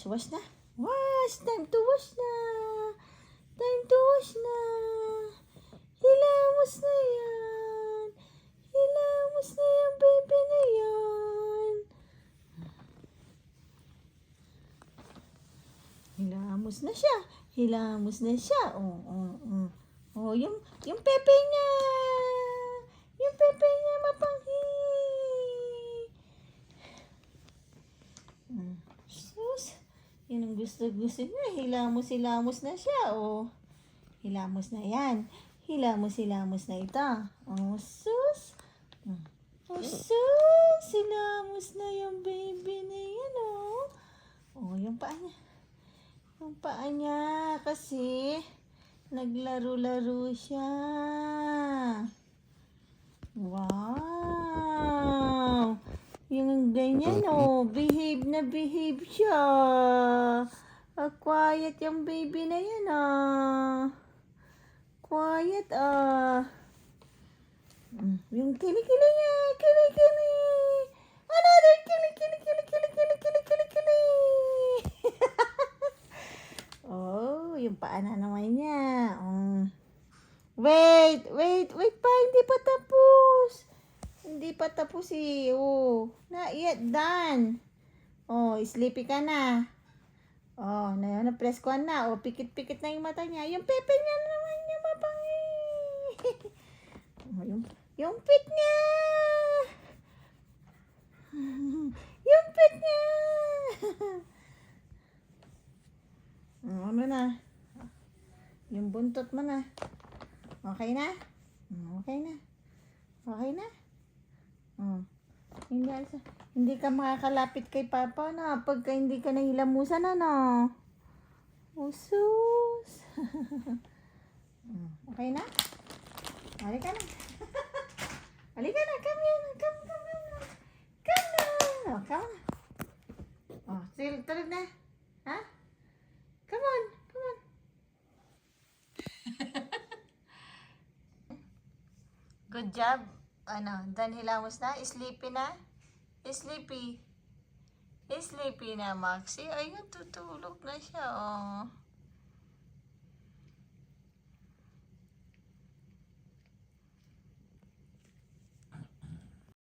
Wash na. Wash! Time to wash na. Time to wash na. Hilamos na yan. Hilamos na yan, baby na yan. Hilamos na siya. Hilamos na siya. Oh, yung pepe niya. Yung pepe niya mapanghi. Sus. Yan ang gusto niya. Hilamos na siya. Oh. Hilamos na yan. Hilamos na ito. Oh, sus. Oh, sus. Hilamos na yung baby na yan, oh. Oh, yung paa niya. Yung paa niya kasi naglaro-laro siya. Wow! Yung ganyan, oh. Behave na behave siya. Quiet yung baby na yan, ah. Quiet, ah. Yung kilikili niya. Kilikili. Another kilikili. Oh, yung paa na naman niya. Wait pa, hindi pa tapos. Hindi pa tapos eh. Oh, not yet done. Oh, sleepy ka na. Oh, na-press ko na. Oh, pikit-pikit na yung mata niya. Yung pepe niya naman niya mapangi. Oh, yung pit niya. Yung pit niya. Ano na? Yung buntot mo na. Okay na? Okay na. Okay na? Hindi ka makakalapit kay Papa na pagka hindi ka nahilamusan na. Usus. Okay na? Halika na. Halika na. Come na. Come na. Oh, tulog na. Ha? Come on. Good job. Dan hilamos na? Sleepy na? Sleepy na, Maxie. Ayun, tutulog na siya, oh.